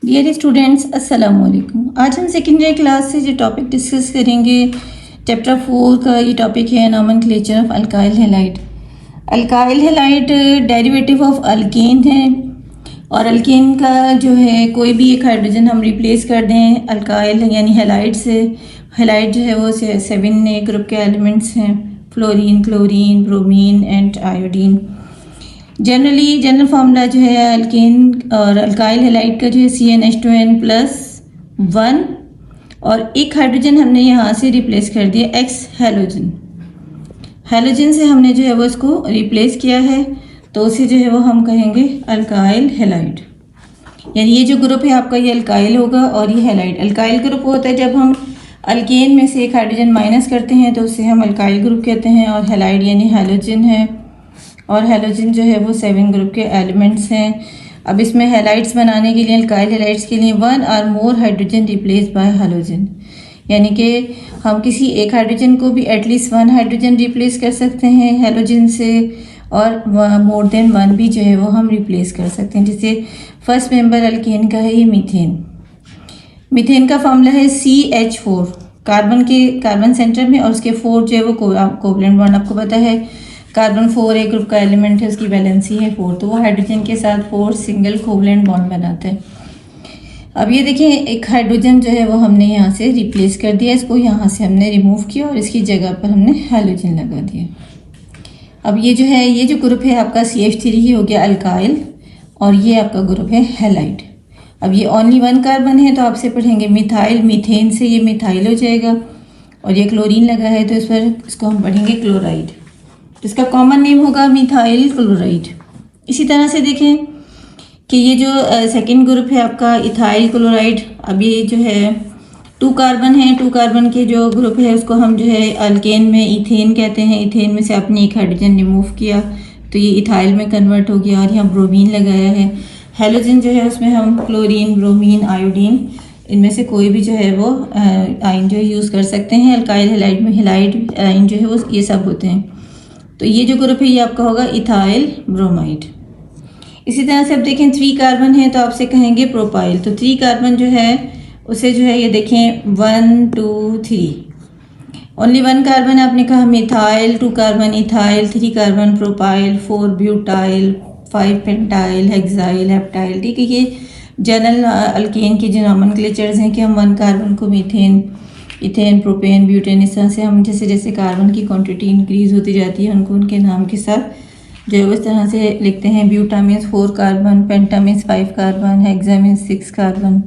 Dear students, अस्सलाम वालेकुम। आज हम सेकेंडरी क्लास से जो टॉपिक डिस्कस करेंगे, चैप्टर 4 का ये टॉपिक है nomenclature of alkyl halide. Alkyl halide derivative of alkane है, और अल्केन का जो है कोई भी एक हाइड्रोजन हम रिप्लेस कर दें अल्काइल यानी हैलाइड से। हैलाइड जो है वो 7 ग्रुप के एलिमेंट्स हैं, fluorine, chlorine, bromine and iodine. General formula जो है अल्केन और अल्काइल हैलाइड का जो है CnH2n+1, और एक हाइड्रोजन हमने यहाँ से रिप्लेस कर दिया एक्स हैलोजन से हमने जो है वो इसको रिप्लेस किया है, तो उसे जो है वो हम कहेंगे अल्काइल हैलाइड। यानी ये जो ग्रुप है आपका ये अल्काइल होगा और ये हैलाइड। अल्काइल ग्रुप होता है जब हम अल्केन में से एक हाइड्रोजन माइनस करते हैं तो उसे हम अल्काइल ग्रुप कहते हैं, और हैलाइड यानी हैलोजन है, और हैलोजन जो है वो 7 ग्रुप के एलिमेंट्स हैं। अब इसमें हैलाइड्स बनाने के लिए अल्काइल हैलाइड्स के लिए 1 और more hydrogen replace by halogen, यानी कि हम किसी एक हाइड्रोजन को भी एटलीस्ट 1 हाइड्रोजन रिप्लेस कर सकते हैं हैलोजन से, और मोर देन 1 भी जो है वो हम रिप्लेस कर सकते हैं। जैसे फर्स्ट मेंबर अल्केन का है ये मीथेन का फॉर्मूला है CH4, कार्बन सेंटर में, और उसके 4 जो है वो कोवलेंट बॉन्ड आपको पता है। कार्बन 4 एक ग्रुप का एलिमेंट है, उसकी वैलेंसी है 4, तो वो हाइड्रोजन के साथ 4 सिंगल कोवलेंट बॉन्ड बनाते हैं। अब ये देखें एक हाइड्रोजन जो है वो हमने यहाँ से रिप्लेस कर दिया, इसको यहाँ से हमने रिमूव किया और इसकी जगह पर हमने हैलोजन लगा दिया। अब ये जो है ये जो ग्रुप है आपका CH3 ही हो गया अल्काइल, और ये आपका ग्रुप है हैलाइड। अब ये ओनली 1 कार्बन है तो आपसे पढ़ेंगे मिथाइल, मीथेन से ये मिथाइल हो जाएगा, और ये क्लोरीन लगा है तो इस पर इसको हम पढ़ेंगे क्लोराइड, जिसका कॉमन नेम होगा मिथाइल क्लोराइड। इसी तरह से देखें कि ये जो सेकंड ग्रुप है आपका इथाइल क्लोराइड। अब ये जो है 2 कार्बन है, 2 कार्बन के जो ग्रुप है उसको हम जो है अल्केन में इथेन कहते हैं। इथेन में से आपने एक हाइड्रोजन रिमूव किया तो ये इथाइल में कन्वर्ट हो गया, और यहाँ ब्रोमीन लगाया है। हैलोजन जो है उसमें हम क्लोरीन, ब्रोमीन, आयोडीन, इनमें से कोई भी जो है वो आयन जो है यूज़ कर सकते हैं। अल्काइल हैलाइड में हैलाइड आयन जो है वो ये सब होते हैं। तो ये जो ग्रुप है ये आपका होगा इथाइल ब्रोमाइड। इसी तरह से अब देखें 3 कार्बन है तो आपसे कहेंगे प्रोपाइल। तो 3 कार्बन जो है उसे जो है ये देखें 1 2 3, ओनली 1 कार्बन आपने कहा methyl, 2 carbon ethyl, 3 carbon propyl, 4 butyl, 5 pentyl, hexyl, heptyl. ठीक है, ये जनरल अल्केन के जो नोमेनक्लेचर्स हैं कि हम 1 कार्बन को मीथेन, इथेन, प्रोपेन, ब्यूटेन, इस तरह से हम जैसे जैसे कार्बन की क्वांटिटी इंक्रीज होती जाती है उनको उनके नाम के साथ जो है इस तरह से लिखते हैं। Buta means 4 carbon, penta means 5 carbon, hexa means 6 carbon.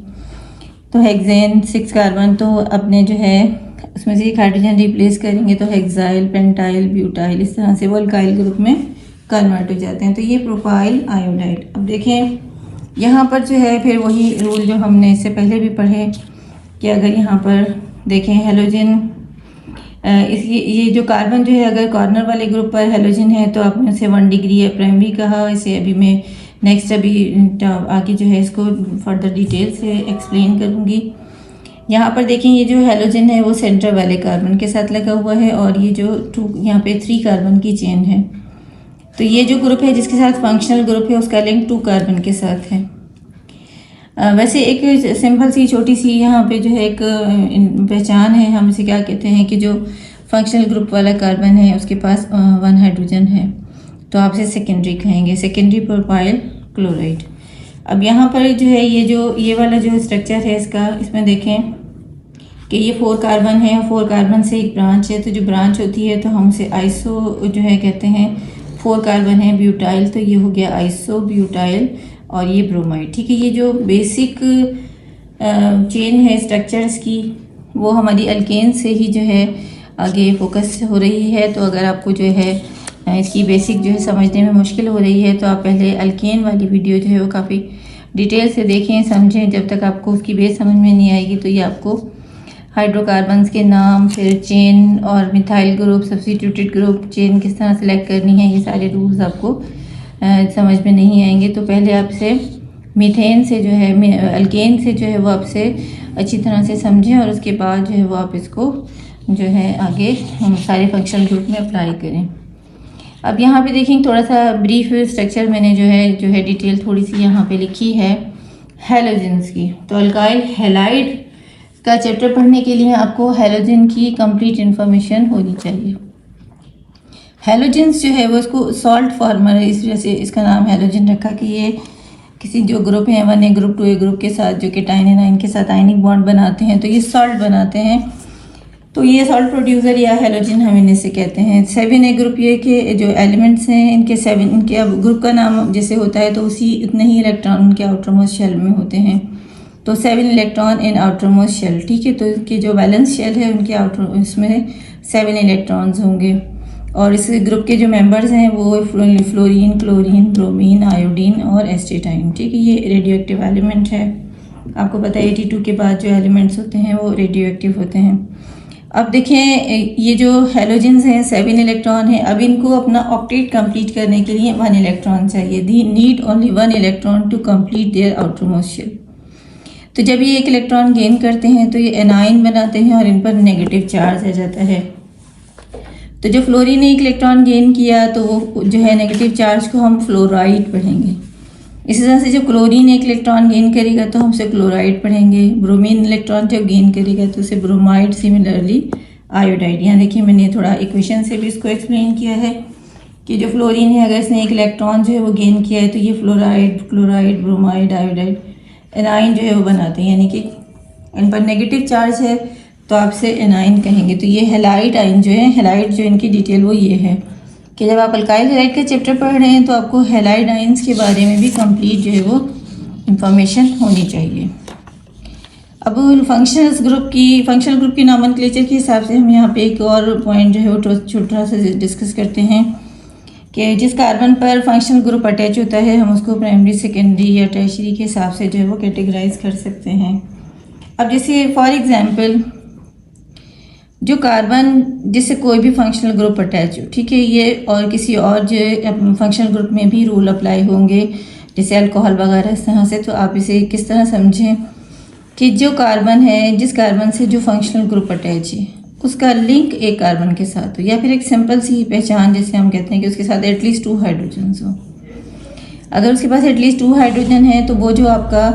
तो हेक्सेन 6 कार्बन, तो अपने जो है उसमें से एक हाइड्रोजन रिप्लेस करेंगे तो हेक्साइल, पेंटाइल, ब्यूटाइल, इस तरह से वो अल्काइल ग्रुप में कन्वर्ट हो जाते हैं। तो ये प्रोपाइल आयोडाइड। अब देखें यहाँ पर जो है फिर वही रूल जो हमने इससे पहले भी पढ़े कि अगर यहाँ पर देखें हैलोजन, इसकी ये जो कार्बन जो है अगर कॉर्नर वाले ग्रुप पर हैलोजन है तो आपने उसे 1 डिग्री है प्राइमरी कहा। इसे अभी मैं नेक्स्ट अभी आगे जो है इसको फर्दर डिटेल से एक्सप्लेन करूँगी। यहाँ पर देखें ये जो हैलोजन है वो सेंटर वाले कार्बन के साथ लगा हुआ है, और ये जो 2 यहाँ पे 3 कार्बन की चेन है। तो ये जो ग्रुप है जिसके साथ फंक्शनल ग्रुप है उसका लिंक 2 कार्बन के साथ है। वैसे एक सिंपल सी छोटी सी यहाँ पे जो है एक पहचान है, हम इसे क्या कहते हैं कि जो फंक्शनल ग्रुप वाला कार्बन है उसके पास 1 हाइड्रोजन है तो आप इसे सेकेंडरी कहेंगे, सेकेंडरी प्रोपाइल क्लोराइड। अब यहाँ पर जो है ये वाला जो स्ट्रक्चर है इसका, इसमें देखें कि ये 4 कार्बन है, 4 कार्बन से एक ब्रांच है, तो जो ब्रांच होती है तो हम उसे आइसो जो है कहते हैं। 4 कार्बन है ब्यूटाइल, तो ये हो गया आइसो ब्यूटाइल, और ये ब्रोमाइड। ठीक है, ये जो बेसिक चेन है स्ट्रक्चर्स की वो हमारी अल्केन से ही जो है आगे फोकस हो रही है। तो अगर आपको जो है इसकी बेसिक जो है समझने में मुश्किल हो रही है तो आप पहले अल्केन वाली वीडियो जो है वो काफ़ी डिटेल से देखें, समझें। जब तक आपको उसकी बेस समझ में नहीं आएगी तो ये आपको हाइड्रोकार्बन्स के नाम, फिर चेन और methyl group, substituted group, chain किस तरह सेलेक्ट करनी है, ये सारे रूल्स आपको समझ में नहीं आएंगे। तो पहले आपसे मीथेन से जो है अल्केन से जो है वो आपसे अच्छी तरह से समझें, और उसके बाद जो है वो आप इसको जो है आगे हम सारे फंक्शनल ग्रुप में अप्लाई करें। अब यहाँ पे देखें थोड़ा सा ब्रीफ स्ट्रक्चर मैंने जो है डिटेल थोड़ी सी यहाँ पे लिखी है हैलोजेंस की। तो अल्काइल हैलाइड का चैप्टर पढ़ने के लिए आपको हैलोजन की कंप्लीट इन्फॉर्मेशन होनी चाहिए। हैलोजेंस जो है वो इसको सॉल्ट फॉर्मर है, इस वजह से इसका नाम हैलोजन रखा कि ये किसी जो ग्रुप है 1A ग्रुप 2A ग्रुप के साथ जो कि टाइनाइन के साथ आयनिक बॉन्ड बनाते हैं तो ये सॉल्ट बनाते हैं। तो ये सॉल्ट प्रोड्यूसर या हैलोजन हम इन्हें से कहते हैं। 7A ग्रुप ये के जो एलिमेंट्स हैं इनके 7 इनके अब ग्रुप का नाम जैसे होता है तो उसी इतने ही इलेक्ट्रॉन उनके आउटरमोस्ट शेल में होते हैं। तो 7 इलेक्ट्रॉन इन आउटरमोस्ट शेल, ठीक है। तो इनके जो बैलेंस शेल है उनके आउटर इसमें 7 इलेक्ट्रॉन्स होंगे। और इस ग्रुप के जो मेंबर्स हैं वो फ्लोरीन, क्लोरीन, ब्रोमीन, आयोडीन और एस्टेटाइन, ठीक है। ये रेडियो एक्टिव एलिमेंट है। आपको पता है 82 के बाद जो एलिमेंट्स होते हैं वो रेडियो एक्टिव होते हैं। अब देखें ये जो हैलोजेंस हैं 7 इलेक्ट्रॉन है। अब इनको अपना ऑक्टेट कंप्लीट करने के लिए 1 इलेक्ट्रॉन चाहिए। They need only 1 electron to complete their outermost shell. तो जब ये 1 इलेक्ट्रॉन गेन करते हैं तो ये एनाइन बनाते हैं और इन पर नेगेटिव चार्ज आ जाता है। तो जो फ्लोरीन ने 1 इलेक्ट्रॉन गेन किया तो वो जो है नेगेटिव चार्ज को हम फ्लोराइड पढ़ेंगे। इसी तरह से जब क्लोरीन 1 इलेक्ट्रॉन गेन करेगा तो हम उसे क्लोराइड पढ़ेंगे। ब्रोमीन इलेक्ट्रॉन जब गेन करेगा तो उसे ब्रोमाइड, सिमिलरली आयोडाइड। यहाँ देखिए मैंने थोड़ा इक्वेशन से भी इसको एक्सप्लेन किया है कि जो फ्लोरीन है अगर इसने 1 इलेक्ट्रॉन जो है वो गेन किया है तो ये fluoride, chloride, bromide, iodide, A9 जो है वो बनाते हैं। यानी कि इन पर नेगेटिव चार्ज है तो आपसे एनाइन कहेंगे। तो ये हैलाइड आयन जो है, हैलाइड जो इनकी डिटेल वो ये है कि जब आप अल्काइल हैलाइड का चैप्टर पढ़ रहे हैं तो आपको हैलाइड आयंस के बारे में भी कंप्लीट जो है वो इंफॉर्मेशन होनी चाहिए। अब फंक्शनल ग्रुप की नॉमेनक्लेचर के हिसाब से हम यहाँ पे एक और पॉइंट जो है वो छोटा सा डिस्कस करते हैं कि जिस कार्बन पर फंक्शनल ग्रुप अटैच होता है हम उसको प्राइमरी, सेकेंडरी या टर्शियरी के हिसाब से जो है वो कैटेगराइज कर सकते हैं। अब जैसे फॉर एग्जांपल जो कार्बन जिससे कोई भी फंक्शनल ग्रुप अटैच हो, ठीक है, ये और किसी और जो फंक्शनल ग्रुप में भी रूल अप्लाई होंगे जैसे अल्कोहल वगैरह इस तरह से। तो आप इसे किस तरह समझें कि जो कार्बन है जिस कार्बन से जो फंक्शनल ग्रुप अटैच है उसका लिंक एक कार्बन के साथ हो, या फिर एक सिंपल सी पहचान जैसे हम कहते हैं कि उसके साथ एटलीस्ट 2 हाइड्रोजन्स हो। अगर उसके पास एटलीस्ट 2 हाइड्रोजन है तो वो जो आपका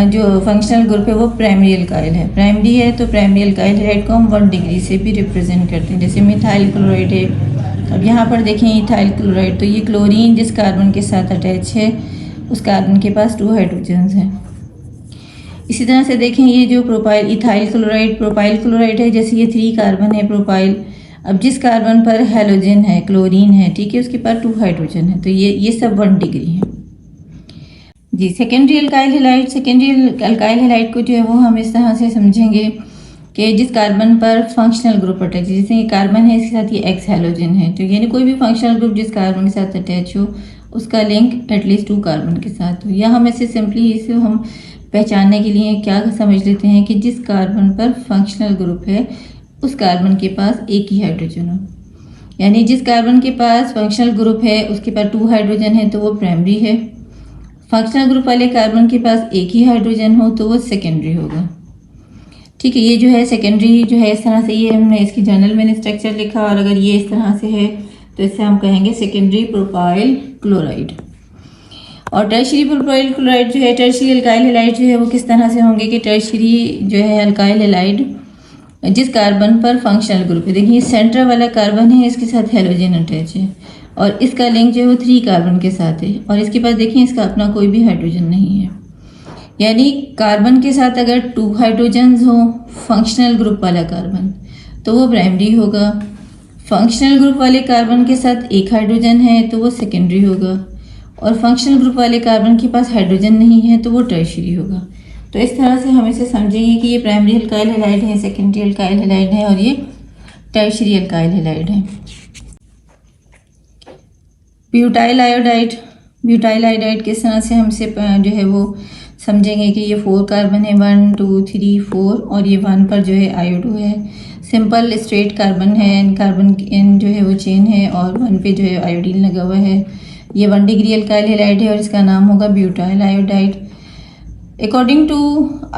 जो फंक्शनल ग्रुप है वो प्राइमरी अल्काइल है। प्राइमरी है तो प्राइमरी अल्काइल हैलाइड को हम 1 डिग्री से भी रिप्रेजेंट करते हैं। जैसे मिथाइल क्लोराइड है। अब यहाँ पर देखें इथाइल क्लोराइड, तो ये क्लोरीन जिस कार्बन के साथ अटैच है उस कार्बन के पास 2 हाइड्रोजन्स हैं। इसी तरह से देखें ये जो propyl ethyl chloride propyl chloride है, जैसे ये 3 कार्बन है प्रोपाइल। अब जिस कार्बन पर हैलोजन है, क्लोरीन है, ठीक है, उसके पास 2 हाइड्रोजन है। तो ये सब 1 डिग्री है जी। सेकेंडरी अल्काइल हैलाइड को जो है वो हम इस तरह से समझेंगे कि जिस कार्बन पर फंक्शनल ग्रुप अटैच है, जैसे ये कार्बन है इसके साथ ये एक्स हैलोजन है, तो यानी कोई भी फंक्शनल ग्रुप जिस कार्बन के साथ अटैच हो उसका लिंक एटलीस्ट 2 कार्बन के साथ हो। या हम इसे सिंपली इसे हम पहचानने के लिए क्या समझ लेते हैं कि जिस कार्बन पर फंक्शनल ग्रुप है उस कार्बन के पास एक ही हाइड्रोजन हो। यानी जिस कार्बन के पास फंक्शनल ग्रुप है उसके पास 2 हाइड्रोजन है तो वो प्राइमरी है। फंक्शनल ग्रुप वाले कार्बन के पास एक ही हाइड्रोजन हो तो वो सेकेंडरी होगा, ठीक है। ये जो है सेकेंडरी जो है इस तरह से, ये हमने इसकी जर्नल में स्ट्रक्चर लिखा, और अगर ये इस तरह से है तो इसे हम कहेंगे सेकेंडरी प्रोपाइल क्लोराइड। और टर्शियरी प्रोपाइल क्लोराइड जो है, टर्शियरी अल्काइल हैलाइड जो है वो किस तरह से होंगे कि टर्शियरी जो है अल्काइल हैलाइड जिस कार्बन पर फंक्शनल ग्रुप है, देखिए सेंटर वाला कार्बन है इसके साथ हैलोजन अटैच है और इसका लिंक जो है वो 3 कार्बन के साथ है, और इसके पास देखिए इसका अपना कोई भी हाइड्रोजन नहीं है। यानी कार्बन के साथ अगर 2 हाइड्रोजन्स हो फंक्शनल ग्रुप वाला कार्बन तो वो प्राइमरी होगा। फंक्शनल ग्रुप वाले कार्बन के साथ 1 हाइड्रोजन है तो वो सेकेंडरी होगा, और फंक्शनल ग्रुप वाले कार्बन के पास हाइड्रोजन नहीं है तो वो टर्शियरी होगा। तो इस तरह से हम इसे समझेंगे कि ये प्राइमरी अल्काइल हैलाइड है, सेकेंडरी अल्काइल हैलाइड है और ये टर्शियरी अल्काइल हैलाइड है। ब्यूटाइल आयोडाइड किस तरह से हम इसे जो है वो समझेंगे कि ये 4 कार्बन है, 1 2 3 4, और ये 1 पर जो है आयोडो है। सिंपल स्ट्रेट कार्बन है, कार्बन जो है वो चेन है और 1 पे जो है आयोडीन लगा हुआ है। ये 1 डिग्री अल्काइल हैलाइड है और इसका नाम होगा butyl iodide. According to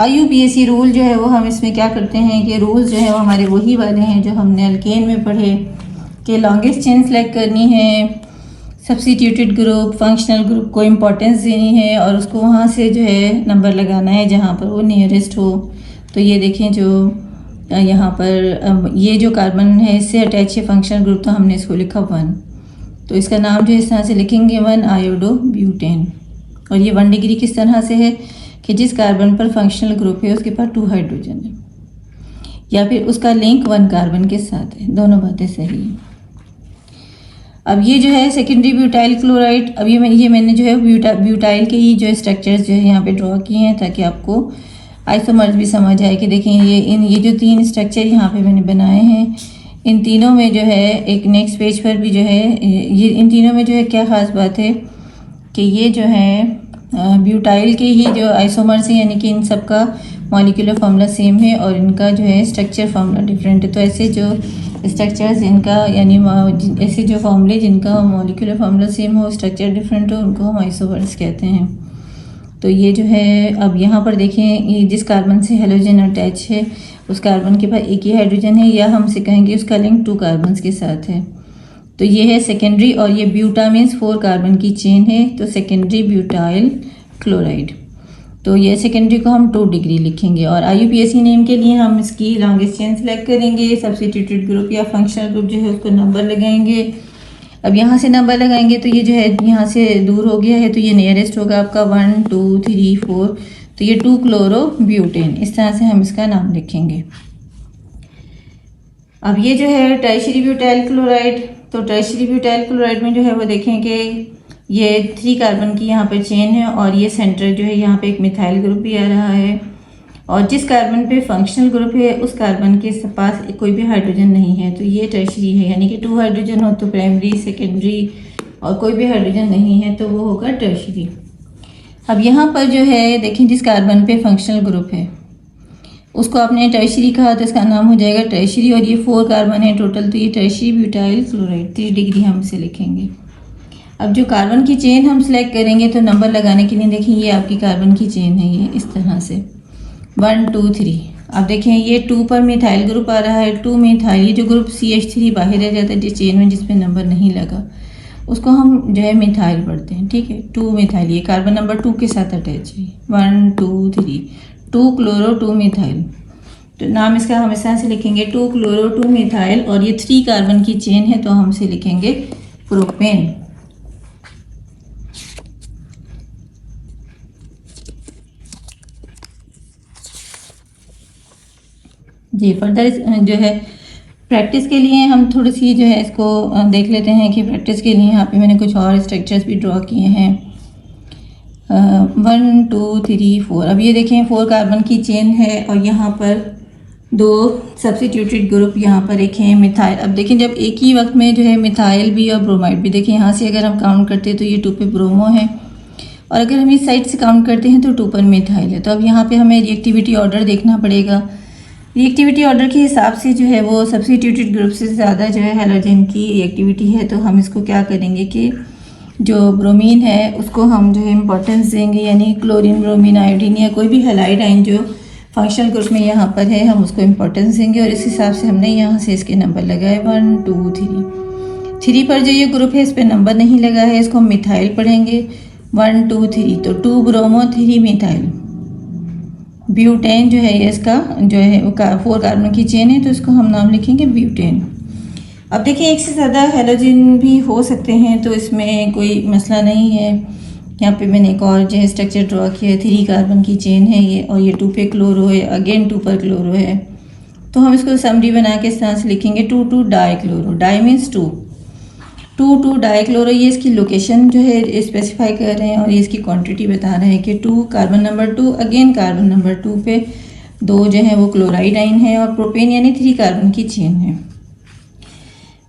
IUPAC rule जो है वो हम इसमें क्या करते हैं कि रूल्स जो है वो हमारे वही वाले हैं जो हमने अल्केन में पढ़े कि लॉन्गेस्ट चेन सेलेक्ट करनी है, सब्स्टिट्यूटेड ग्रुप, फंक्शनल ग्रुप को इम्पोर्टेंस देनी है और उसको वहाँ से जो है नंबर लगाना है जहाँ पर वो नियरेस्ट हो। तो ये देखें जो यहाँ पर ये जो कार्बन है इससे अटैच है फंक्शनल ग्रुप, तो हमने इसको लिखा 1। तो इसका नाम जो इस तरह से लिखेंगे 1 आयोडो ब्यूटेन। और ये 1 डिग्री किस तरह से है कि जिस कार्बन पर फंक्शनल ग्रुप है उसके पास 2 हाइड्रोजन है या फिर उसका लिंक 1 कार्बन के साथ है, दोनों बातें सही हैं। अब ये जो है सेकेंडरी ब्यूटाइल क्लोराइड। अब ये मैंने जो है ब्यूटाइल के ही जो स्ट्रक्चर्स जो है यहाँ पे ड्रॉ किए हैं ताकि आपको आइसोमर्स भी समझ आए कि देखें ये जो 3 स्ट्रक्चर यहाँ पे मैंने बनाए हैं, इन तीनों में जो है एक नेक्स्ट पेज पर भी जो है ये इन तीनों में जो है क्या ख़ास बात है कि ये जो है ब्यूटाइल के ही जो आइसोमर्स हैं, यानी कि इन सब का मॉलिक्यूलर फार्मूला सेम है और इनका जो है स्ट्रक्चर फार्मूला डिफरेंट है। तो ऐसे जो स्ट्रक्चर्स इनका यानी ऐसे जो फार्मूले जिनका मॉलिक्यूलर फार्मूला सेम हो, स्ट्रक्चर डिफरेंट हो, उनको हम आइसोमर्स कहते हैं। तो ये जो है अब यहाँ पर देखें, ये जिस कार्बन से हेलोजन अटैच है उस कार्बन के पास एक ही हाइड्रोजन है, या हमसे कहेंगे उसका लिंक 2 कार्बन के साथ है। तो ये है सेकेंडरी, और ये ब्यूटा मीन्स 4 कार्बन की चेन है, तो सेकेंडरी ब्यूटाइल क्लोराइड। तो ये सेकेंडरी को हम 2 डिग्री लिखेंगे और IUPAC नेम के लिए हम इसकी लॉन्गेस्ट चेन सेलेक्ट करेंगे, सब्स्टिट्यूटेड ग्रुप या फंक्शनल ग्रुप जो है उसको नंबर लगाएंगे। अब यहाँ से नंबर लगाएंगे तो ये जो है यहाँ से दूर हो गया है, तो ये नियरेस्ट होगा आपका 1 2 3 4, तो ये 2 क्लोरो ब्यूटेन, इस तरह से हम इसका नाम लिखेंगे। अब ये जो है टर्शियरी ब्यूटाइल क्लोराइड, तो टर्शियरी ब्यूटाइल क्लोराइड में जो है वो देखें कि ये 3 कार्बन की यहाँ पर चेन है और ये सेंटर जो है यहाँ पे एक मिथाइल ग्रुप भी आ रहा है, और जिस कार्बन पे फंक्शनल ग्रुप है उस कार्बन के पास कोई भी हाइड्रोजन नहीं है, तो ये टर्शियरी है, यानी कि 2 हाइड्रोजन हो तो प्राइमरी, सेकेंडरी, और कोई भी हाइड्रोजन नहीं है तो वो होगा टर्शियरी। अब यहाँ पर जो है देखें जिस कार्बन पे फंक्शनल ग्रुप है उसको आपने टर्शियरी कहा तो इसका नाम हो जाएगा टर्शियरी, और ये 4 कार्बन है टोटल, तो ये टर्शियरी ब्यूटाइल क्लोराइड 3 डिग्री हम इसे लिखेंगे। अब जो कार्बन की चेन हम सिलेक्ट करेंगे तो नंबर लगाने के लिए देखिए ये आपकी कार्बन की चेन है, ये इस तरह से 1 2 3। अब देखें ये 2 पर मिथाइल ग्रुप आ रहा है, 2 मिथाइल, ये जो ग्रुप CH3 बाहर रह जाता है जिस चेन में जिस पे नंबर नहीं लगा उसको हम जो है मिथाइल पढ़ते हैं, ठीक है। 2 मिथाइल, ये कार्बन नंबर 2 के साथ अटैच है, 1 2 3, 2 क्लोरो 2 मिथाइल, तो नाम इसका हम इस तरह से लिखेंगे 2 क्लोरो 2 मिथाइल, और ये 3 कार्बन की चेन है तो हम इसे लिखेंगे प्रोपेन। जी फर्दर जो है प्रैक्टिस के लिए हम थोड़ी सी जो है इसको देख लेते हैं कि प्रैक्टिस के लिए यहाँ पे मैंने कुछ और स्ट्रक्चर्स भी ड्रॉ किए हैं। 1 2 3 4। अब ये देखें 4 कार्बन की चेन है और यहाँ पर 2 सब्स्टिट्यूटेड ग्रुप यहाँ पर एक है मिथाइल। अब देखें जब एक ही वक्त में जो है मिथाइल भी और ब्रोमाइड भी, देखें यहाँ से अगर हम काउंट करते हैं तो ये 2 पे ब्रोमो है, और अगर हम इस साइड से काउंट करते हैं तो 2 पर मिथाइल है। तो अब यहाँ पे हमें रिएक्टिविटी ऑर्डर देखना पड़ेगा। रिएक्टिविटी ऑर्डर के हिसाब से जो है वो सब्स्टिट्यूटेड ग्रुप से ज़्यादा जो है हैलोजन की रिएक्टिविटी है, तो हम इसको क्या करेंगे कि जो ब्रोमीन है उसको हम जो है इम्पोर्टेंस देंगे, यानी क्लोरीन, ब्रोमीन, आयोडीन या कोई भी हैलाइड आयन जो फंक्शनल ग्रुप में यहाँ पर है हम उसको इम्पोर्टेंस देंगे, और इस हिसाब से हमने यहाँ से इसके नंबर लगाए 1 2 3। 3 पर जो ये ग्रुप है इस पर नंबर नहीं लगा है, इसको हम मिथाइल पढ़ेंगे 1 2 3, तो 2 ब्रोमो 3 मिथाइल। ब्यूटेन जो है ये इसका जो है 4 कार्बन की चेन है तो इसको हम नाम लिखेंगे ब्यूटेन। अब देखिए एक से ज़्यादा हैलोजन भी हो सकते हैं तो इसमें कोई मसला नहीं है। यहाँ पे मैंने एक और जो है स्ट्रक्चर ड्रॉ किया है, 3 कार्बन की चेन है ये, और ये 2 पे क्लोरो है, अगेन 2 पर क्लोरो है, तो हम इसको समरी बना के इस तरह से लिखेंगे 2 2 dichloro. Di means 2 2 dichloro, ये इसकी लोकेशन जो है स्पेसिफाई कर रहे हैं और ये इसकी क्वांटिटी बता रहे हैं कि 2 carbon number 2 again carbon number 2 पे 2 जो है वो क्लोराइड आइन है, और प्रोपेन यानी 3 कार्बन की चेन है।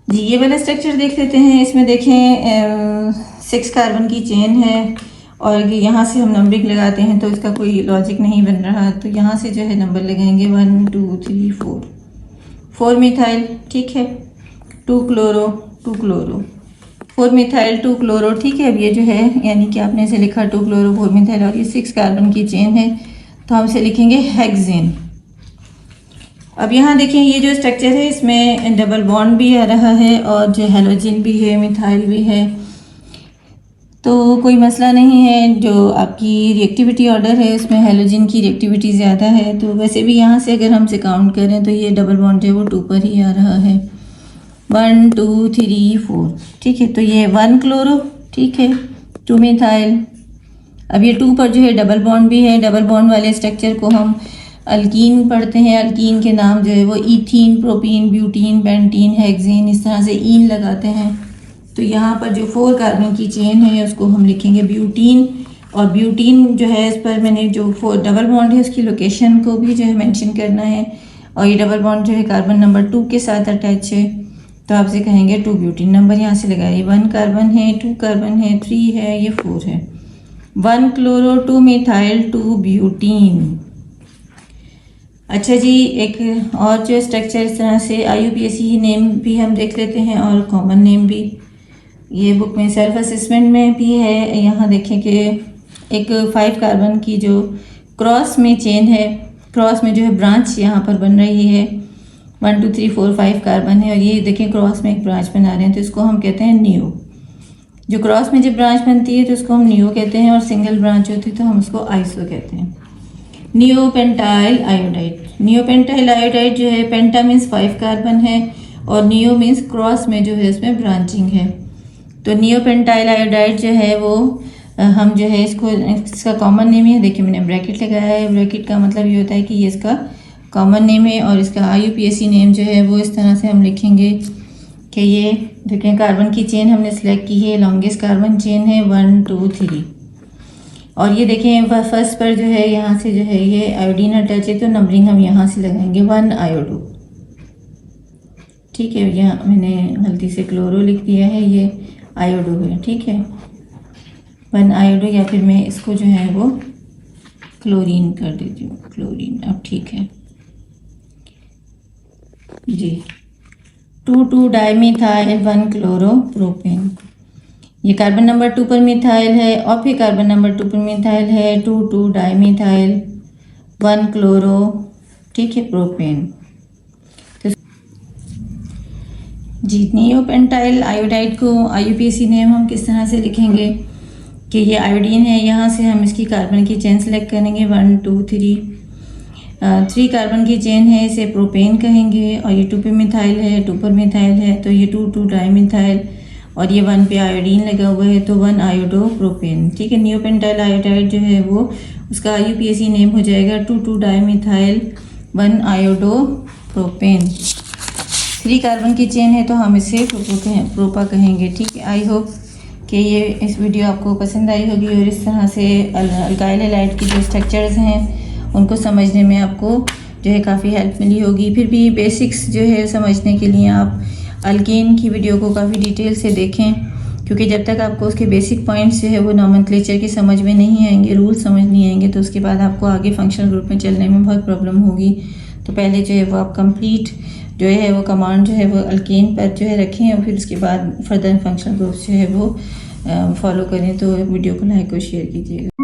जी ये वाला स्ट्रक्चर देख लेते हैं। इसमें देखें 6 कार्बन की चेन है और यहाँ से हम नंबरिंग लगाते हैं तो इसका कोई लॉजिक नहीं बन रहा, तो यहाँ से जो है नंबर लगाएंगे 1 2 3 4। 4 मिथाइल, ठीक है, 2 क्लोरो 2 क्लोरो, 4 मिथाइल 2 क्लोरो, ठीक है। अब ये जो है यानी कि आपने इसे लिखा 2 क्लोरो 4 मिथाइल, और ये 6 कार्बन की चेन है तो हम इसे लिखेंगे हेक्सेन। अब यहाँ देखिए ये जो स्ट्रक्चर है इसमें डबल बॉन्ड भी आ रहा है और जो हैलोजन भी है, मिथाइल भी है। तो कोई मसला नहीं है। जो आपकी रिएक्टिविटी ऑर्डर है उसमें हेलोजन की रिएक्टिविटी ज़्यादा है, तो वैसे भी यहाँ से अगर हमसे काउंट करें तो ये डबल बॉन्ड जो है वो 2 पर ही आ रहा है। 1 2 3 4, ठीक है। तो ये 1 क्लोरो, ठीक है, 2 मिथाइल। अब ये 2 पर जो है डबल बॉन्ड भी है। डबल बॉन्ड वाले स्ट्रक्चर को हम अल्कीन पढ़ते हैं। अल्कीन के नाम जो है वो ethene, propene, butene, pentene, hexane, इस तरह से ईन लगाते हैं। तो यहाँ पर जो 4 कार्बन की चेन है उसको हम लिखेंगे ब्यूटीन। और ब्यूटीन जो है इस पर मैंने जो 4 डबल बॉन्ड है उसकी लोकेशन को भी जो है मेंशन करना है। और ये डबल बॉन्ड जो है कार्बन नंबर 2 के साथ अटैच है, तो आपसे कहेंगे 2 ब्यूटीन। नंबर यहाँ से लगाइए, 1 कार्बन है, 2 कार्बन है, 3 है, ये 4 है। 1 क्लोरो, 2 मिथाइल, 2 ब्यूटीन। अच्छा जी, एक और जो स्ट्रक्चर इस तरह से IUPAC नेम भी हम देख लेते हैं और कॉमन नेम भी। ये बुक में सेल्फ असेसमेंट में भी है। यहाँ देखें कि एक 5 कार्बन की जो क्रॉस में चेन है, क्रॉस में जो है ब्रांच यहाँ पर बन रही है। 1 2 3 4 5 कार्बन है और ये देखें क्रॉस में एक ब्रांच बना रहे हैं, तो इसको हम कहते हैं नियो। जो क्रॉस में जब ब्रांच बनती है तो उसको हम नियो कहते हैं, और सिंगल ब्रांच होती है तो हम उसको आइसो कहते हैं। Neopentyl iodide. नियोपेंटाइल आयोडाइड जो है, पेंटा मीन्स 5 कार्बन है और नियो मीन्स क्रॉस में जो है इसमें ब्रांचिंग है। तो नियोपेंटाइल आयोडाइड जो है वो हम जो है इसका कॉमन नेम है। देखिए मैंने ब्रैकेट लगाया है। ब्रैकेट का मतलब ये होता है कि ये इसका कॉमन नेम है। और इसका IUPAC नेम जो है वो इस तरह से हम लिखेंगे कि ये देखें कार्बन की चेन हमने सेलेक्ट की है, लॉन्गेस्ट कार्बन चेन है 1 2 3। और ये देखें फर्स्ट पर जो है यहाँ से जो है ये आयोडीन अटैच है, तो नंबरिंग हम यहाँ से लगाएंगे 1 आयोडो, ठीक है। यहाँ मैंने गलती से क्लोरो लिख दिया है, ये आयोडो है, ठीक है, 1 आयोडो। या फिर मैं इसको जो है वो क्लोरीन कर देती हूँ, क्लोरीन। अब ठीक है जी। 2 2 डाईमिथाइल 1 क्लोरो प्रोपेन। ये कार्बन नंबर 2 पर मिथाइल है और फिर कार्बन नंबर 2 पर मिथाइल है। 2 2 डाईमिथाइल 1 क्लोरो, ठीक है, प्रोपेन। तो जी, नियोपेंटाइल आयोडाइड को IUPAC नेम हम किस तरह से लिखेंगे कि ये आयोडीन है। यहाँ से हम इसकी कार्बन की चेन सेलेक्ट करेंगे 1 2 3। 3 कार्बन की चेन है, इसे प्रोपेन कहेंगे। और ये 2 पे मिथाइल है, 2 पर मिथाइल है, तो ये 2 2 डाईमिथाइल। और ये 1 पे आयोडीन लगा हुआ है, तो 1 आयोडो प्रोपेन, ठीक है। नियोपेंटाइल आयोडाइड जो है वो उसका IUPAC नेम हो जाएगा 2 2 डाईमिथाइल 1 आयोडो प्रोपेन। 3 कार्बन की चेन है तो हम इसे प्रोपा कहेंगे, ठीक है। आई होप कि ये इस वीडियो आपको पसंद आई होगी और इस तरह से अल्काइल हैलाइड की जो स्ट्रक्चर्स हैं उनको समझने में आपको जो है काफ़ी हेल्प मिली होगी। फिर भी बेसिक्स जो है समझने के लिए आप अल्केन की वीडियो को काफ़ी डिटेल से देखें, क्योंकि जब तक आपको उसके बेसिक पॉइंट्स जो है वो नॉमेनक्लेचर की समझ में नहीं आएंगे, रूल समझ नहीं आएंगे, तो उसके बाद आपको आगे फंक्शनल ग्रुप में चलने में बहुत प्रॉब्लम होगी। तो पहले जो है वो आप कंप्लीट जो है वो कमांड जो है वो अल्केन पर जो है रखें और फिर उसके बाद फर्दर फंक्शनल ग्रुप जो है वो फॉलो करें। तो वीडियो को लाइक और शेयर कीजिएगा।